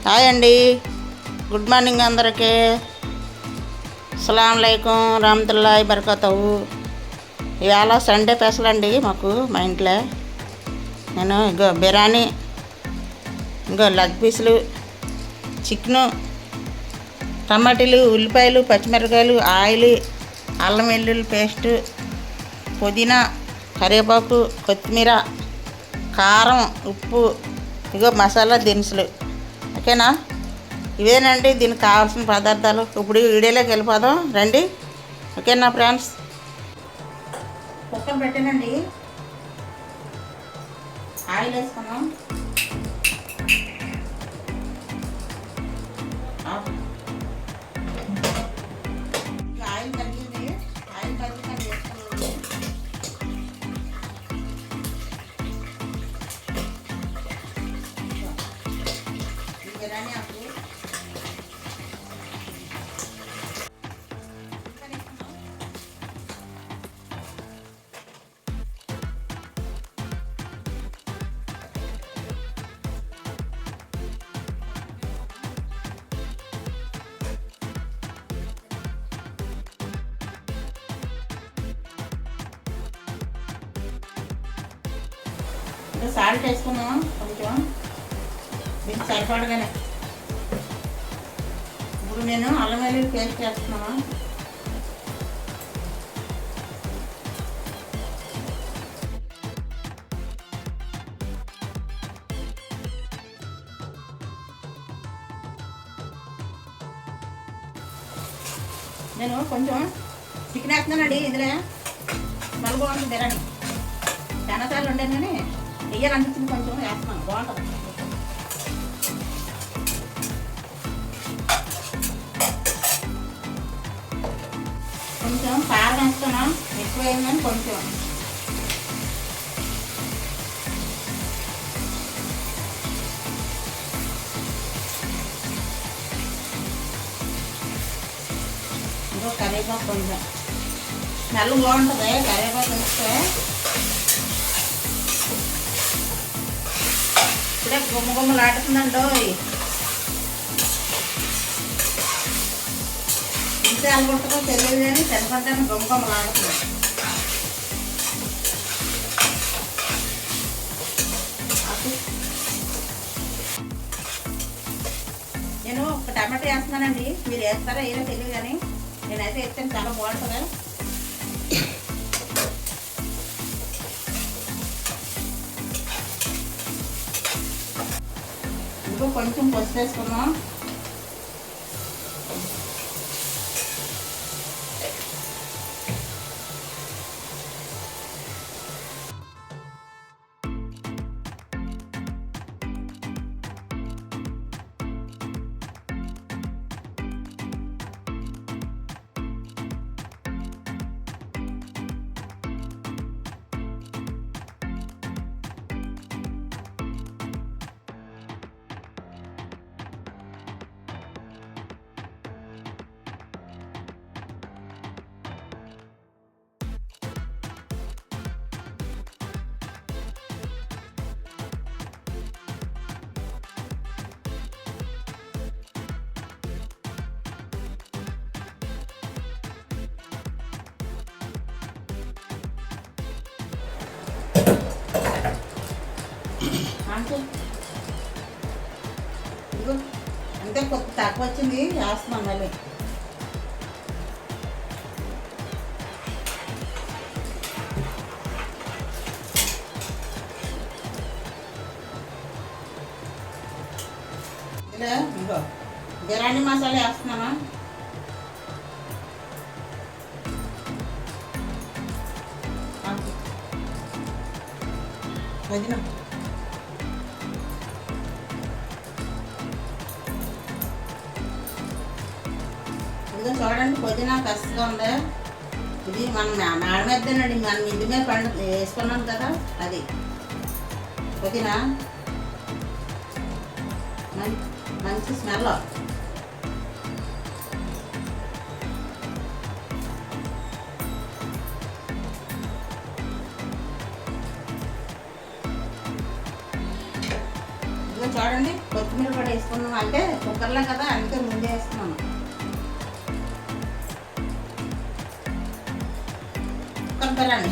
Hi అండి, good morning అందరికీ. అస్సలాము అలైకుం రహమతుల్లాహి బరకతుహు. ఇవాళ సండే స్పెషల్ అండి మాకు మా ఇంట్లో. నేను ఇంకో బిర్యానీ, ఇంకో లెగ్ పీసులు, చికెను, టమాటీలు, ఉల్లిపాయలు, పచ్చిమిరపకాయలు, ఆయిల్, అల్లం వెల్లుల్లి పేస్టు, పుదీనా, కరివేపాకు, కొత్తిమీర, కారం, ఉప్పు, ఇగో మసాలా దినుసులు. ఓకేనా? ఇవేనండి దీనికి కావాల్సిన పదార్థాలు. ఇప్పుడు వీడియోలోకి వెళ్ళిపోదాం రండి. ఓకేనా ఫ్రెండ్స్? కుక్కర్ పెట్టానండి, ఆయిల్ వేసుకున్నాం. ఆయిల్ తగ్గింది, ఆయిల్ తగ్గిందని వేసుకున్నాం. బిర్యానీ ఆకు సాల్ట్ వేసుకున్నాం కొంచెం, దీనికి సరిపడగానే. ఇప్పుడు నేను అల్లం వెల్లుల్లి పేస్ట్ వేస్తున్నాను. నేను కొంచెం చికెన్ వేస్తున్నానండి ఇందులో, స్మెల్ బాగుంటుంది బిర్యానీ. చాలాసార్లు ఉండేది కానీ వెయ్యాలనిపించింది, కొంచెం వేస్తున్నాను, బాగుంటుంది. కొంచెం కారం వేస్తున్నాం, ఎక్కువ వేయమని కొంచెం. ఇంకో కరివేపాకు కొంచెం, స్మెల్ బాగుంటుంది కరివేపాకు వేస్తే. ఇప్పుడే గుమ్మగుమ్మలు ఆడుతుందండి. ఇంతే అనుకుంటుందో తెలియదు కానీ తినకుంటాను గుమ్మగుమ్మలు ఆడుతుంది. నేను ఒక టమాటా వేస్తున్నానండి, మీరు వేస్తారా ఏదో తెలియదు కానీ నేనైతే వేస్తాను, చాలా బాగుంటుంది. ఇంకో కొంచెం పసుపు వేసుకున్నాం. అంతే, కొద్ది తక్కువ వచ్చింది, వేస్తున్నాం మళ్ళీ. ఇలా ఇంకో బిర్యానీ మసాలా వేస్తున్నామా. వదిన చూడండి, పుదీనా కష్టంగా ఉంది. ఇది మనం మేడ మీదేనండి, మనం ఇంటి మీద వేసుకున్నాం కదా, అది పుదీనా మంచి స్మెల్. ఇదిగో చూడండి, చూడండి కొత్తిమీర కూడా వేసుకున్నాం, అంటే కుక్కర్లో కదా అందుకే ముందే వేసుకున్నాను. కుక్కర్ని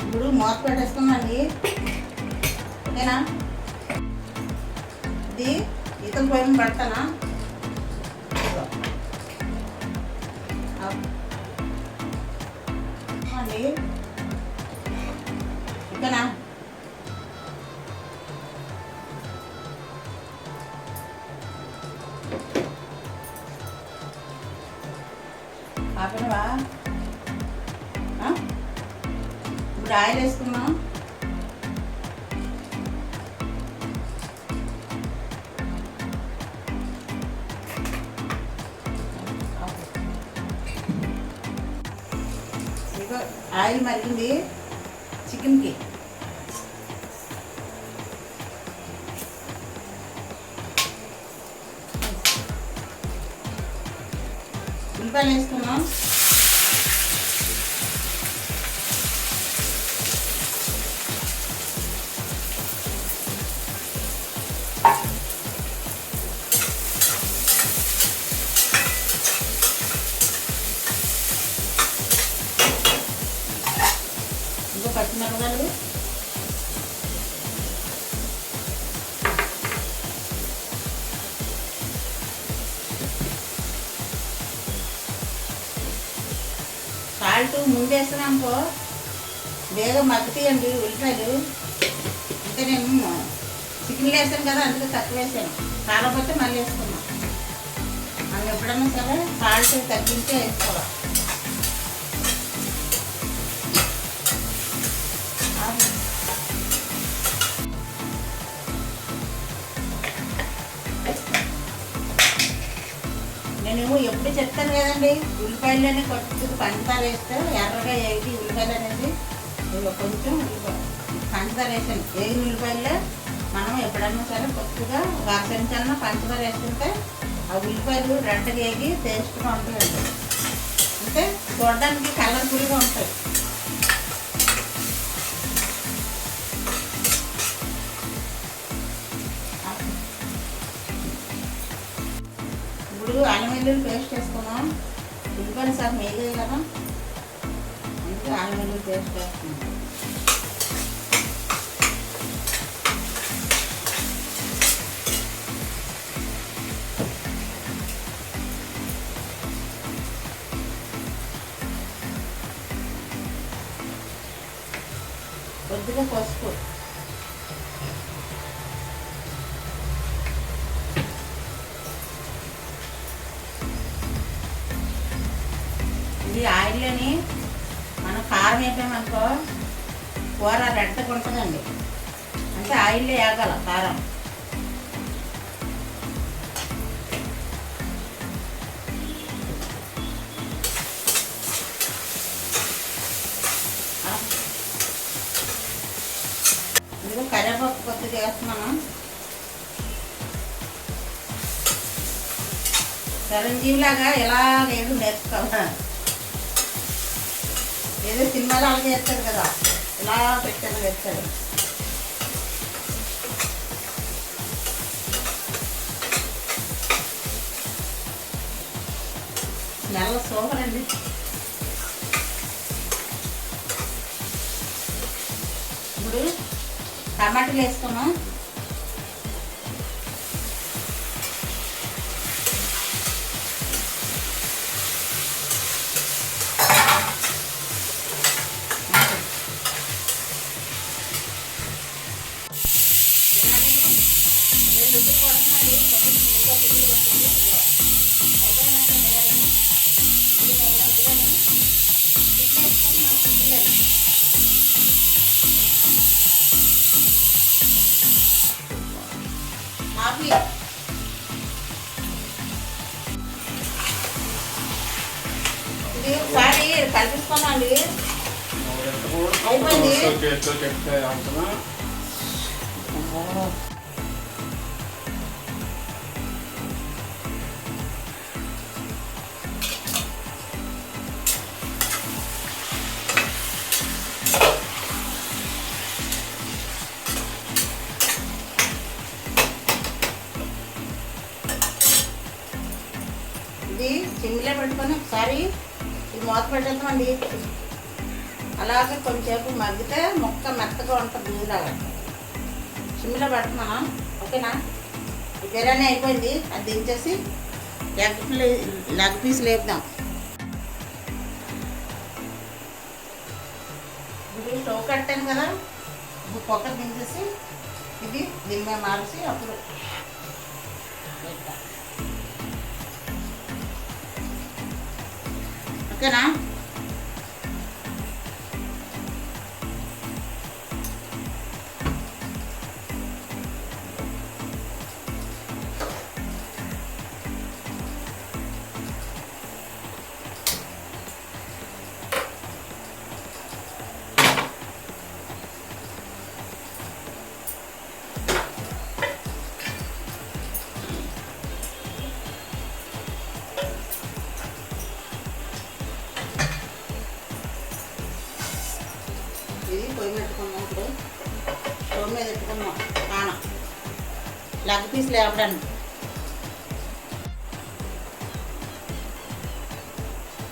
ఇప్పుడు మూత పెట్టేసుకున్నాండి. ఓకేనా? ఇది ఇతను పొయ్యి పడతానా అండి. ఓకేనా? ఆపనవా? ఇప్పుడు ఆయిల్ వేసుకున్నాం. ఆయిల్ మరిగింది చికెన్కి. ఉల్లిపాయలు వేసుకున్నాం. పచ్చిమిరపకాయలు, సాల్ట్ ముందేస్తున్నానుకో బేగా మగ్గుతాయండి ఉల్లిపాయలు. అంటే నేను చికెన్లో వేసాను కదా అందుకే తక్కువ వేసాను, కాకపోతే మళ్ళీ వేసుకున్నాను. మనం ఎప్పుడన్నా సరే సాల్ట్ తగ్గించే వేసుకోవాలి. నేను ఎప్పుడు చెప్తాను కదండి, ఉల్లిపాయలనే కొట్టుకు పంచదార వేస్తే ఎర్రగా వేగి ఉల్లిపాయలు అనేది కొంచెం పంచదార వేసాను. వేగిన ఉల్లిపాయలే మనం ఎప్పుడన్నా సరే కొద్దిగా చెంచాలన్నా పంచదార వేసుకుంటే ఆ ఉల్లిపాయలు రెడ్డగా వేగి టేస్ట్గా ఉంటాయండి. అంటే చూడడానికి కలర్ఫుల్గా ఉంటాయి. ఇప్పుడు అల్లం వెల్లుల్లి పేస్ట్ వేసుకున్నాం. ఉల్లిపాయలు సార్ మేలే కదా అందుకే అల్లం వెల్లుల్లి పేస్ట్ వేసుకున్నాం. కొద్దిగా పసుపు, ఈ ఆయిల్లోని మనం కారం వేసామనుకో కూర రెడ్డగా ఉంటుందండి. అంటే ఆయిల్లో వేగాల కారం. ఇదిగో కరివేపాకు కొద్దిగా వేస్తున్నాను. చిరంజీవిలాగా ఎలా లేదు నేర్చుకోవాలి. ఏదో సినిమాలో అలా చేస్తాడు కదా, ఇలా పెట్టాను వేస్తాడు. స్మెల్ సూపర్ అండి. ఇప్పుడు టమాటాలు వేసుకున్నాం. ఇది ఒకసారి కలిపిస్తామండి. అయిపోయింది. ఒకసారి ఇది మూత పెట్టేద్దామండి. అలాగే కొంచెంసేపు మగ్గితే ముక్క మెత్తగా ఉంటుంది. దూలాగా సిమ్లో పెడుతున్నాను. ఓకేనా? బిర్యానీ అయిపోయింది. అది దించేసి లెగ్ పీస్ లేపుదాం. ఇప్పుడు స్టవ్ కట్టాను కదా, ఇప్పుడు కుక్కర్ దించేసి ఇది దిమ్మ మార్చి అప్పుడు ఓకేనా? ఇది పొయ్యి పెట్టుకున్నాం. ఇప్పుడు స్టవ్ మీద పెట్టుకున్నాం. కానం లెగ్ పీస్ లేపడానికి.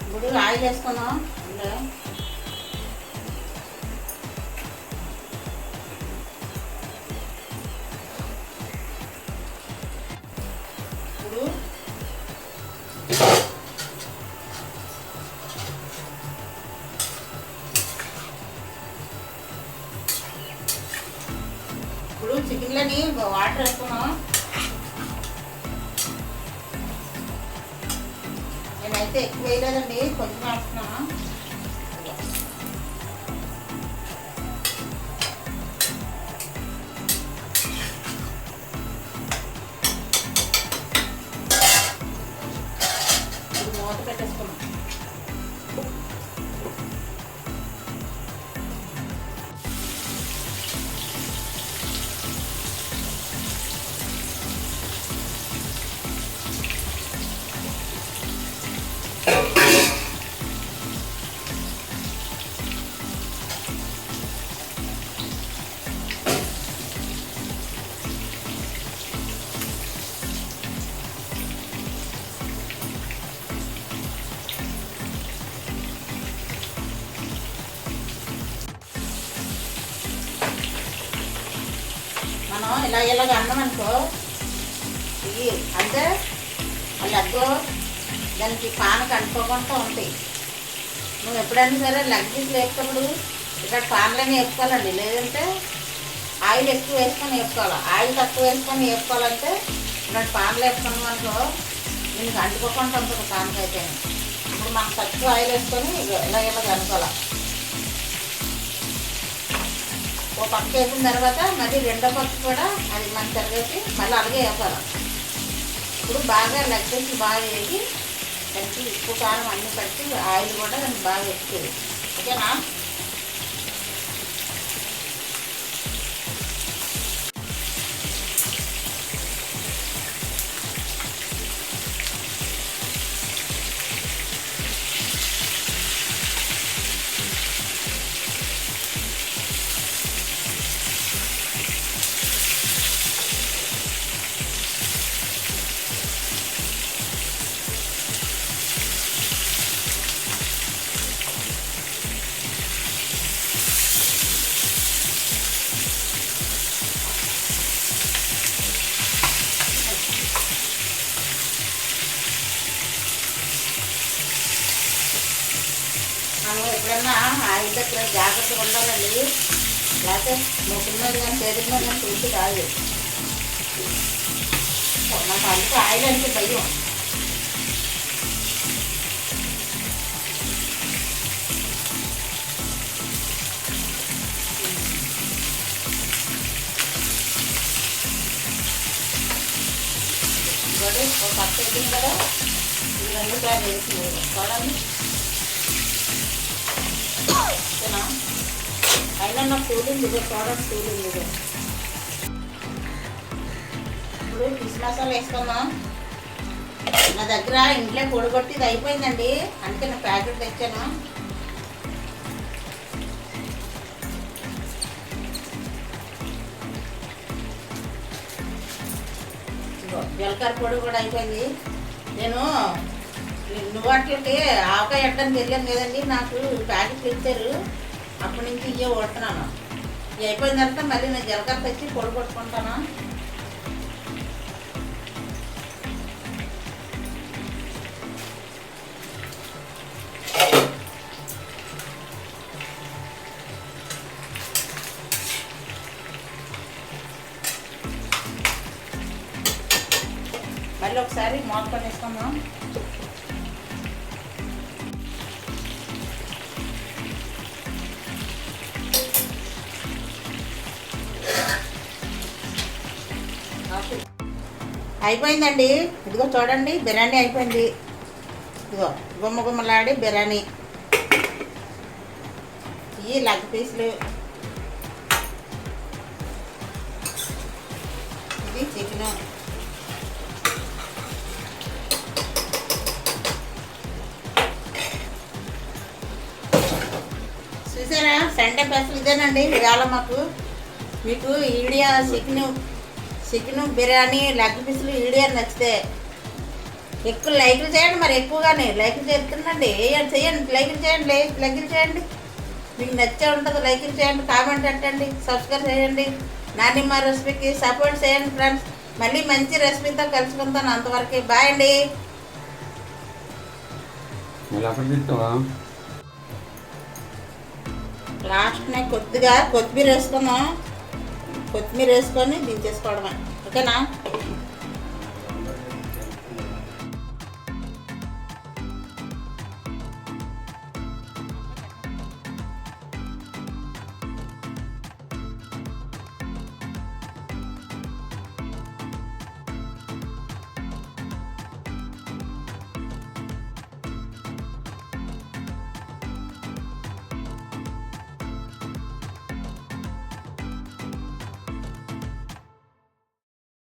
ఇప్పుడు ఆయిల్ వేసుకున్నాం. అందులో ఇప్పుడు చికెన్లోని వాటర్ వేసుకున్నాం. నేనైతే ఎక్కువ వేయలేదండి, కొంచెం వేస్తున్నాను. ఇది మూత పెట్టేసుకున్నాం. మనం ఇలాగ అన్నం అనుకో, ఇవి అంటే లెగ్లో దానికి పానకు అంటుకోకుండా ఉంటాయి. నువ్వు ఎప్పుడైనా సరే లెగ్ పీస్ వేపుకున్నప్పుడు ఇక్కడ పాన్లోనే వేపుకోవాలండి. లేదంటే ఆయిల్ ఎక్కువ వేసుకొని వేపుకోవాలి. ఆయిల్ తక్కువ వేసుకొని వేపుకోవాలంటే ఇక్కడ పాన్లో వేసుకున్నాం అనుకో దీనికి అంటుకోకుండా ఉంటుంది పాన్కి అయితే. ఇప్పుడు మనం తక్కువ ఆయిల్ వేసుకొని ఇలాగ అనుకోవాలి. ఓ పక్క వేసిన తర్వాత మళ్ళీ రెండో పక్క కూడా అది మనం తిరగేసి మళ్ళీ అలాగే వేపాలి. ఇప్పుడు బాగా లెగ్ పీస్ బాగా వేసి దానికి ఉప్పు కారం అన్నీ పట్టి ఆయిల్ కూడా దానికి బాగా ఎక్కువ. ఓకేనా? మనం ఎప్పుడన్నా ఆయిల్ దగ్గర జాగ్రత్తగా ఉండాలండి. లేకపోతే ముఖం మీద కానీ చేతుల మీద కానీ తుడిచి కాదు. నాకు అందుకు ఆయిల్ అంటే భయం. ఇంకోటి ఒక పక్క వేసింది కదా, ఇవన్నీ కూడా వేసింది చూడండి. ఓకేనా? అయినా నాకు కూలింగ్ ఇదే ప్రోడక్ట్ కూలింగ్ ఇదే. ఇప్పుడు ఫిష్ మసాలా వేసుకుందాం. నా దగ్గర ఇంట్లో పొడిగొట్టి ఇది అయిపోయిందండి, అందుకే నేను ప్యాకెట్ తెచ్చాను. జీలకర్ర పొడి కూడా అయిపోయింది. నేను నువ్వు వాటికి ఆవకాయ ఎట్టడానికి వెళ్ళాను కదండి, నాకు ప్యాకెట్లు ఇచ్చారు. అప్పటి నుంచి ఇవే కొడుతున్నాను. ఇవి అయిపోయిన తర్వాత మళ్ళీ నేను జీలకర్ర తెచ్చి పొడి కొట్టుకుంటాను. మళ్ళీ ఒకసారి మోసుకొని వేసుకుందాం. అయిపోయిందండి. ఇదిగో చూడండి, బిర్యానీ అయిపోయింది. ఇదిగో గుమ్మ గుమ్మలాడి బిర్యానీ. ఇవి లెగ్ పీసులు, ఇది చికెను. చూసారా, సండే స్పెషల్ ఇదేనండి ఇవాళ మాకు. మీకు ఈడియా చికెను బిర్యానీ లెగ్ పీసులు ఈడియా నచ్చితే ఎక్కువ లైకులు చేయండి. మరి ఎక్కువగానే లైకులు చేస్తుండండి. చేయండి, లైకులు చేయండి. మీకు నచ్చే ఉంటుంది. లైకులు చేయండి, కామెంట్ పెట్టండి, సబ్స్క్రైబ్ చేయండి. నానిమ్మ రెసిపీకి సపోర్ట్ చేయండి ఫ్రెండ్స్. మళ్ళీ మంచి రెసిపీతో కలుసుకుంటాను. అంతవరకు బాయ్ అండి. లాస్ట్నే కొద్దిగా కొత్తిమీర వేసుకున్నాం. కొత్తిమీర వేసుకొని దించేసుకోవడమే. ఓకేనా?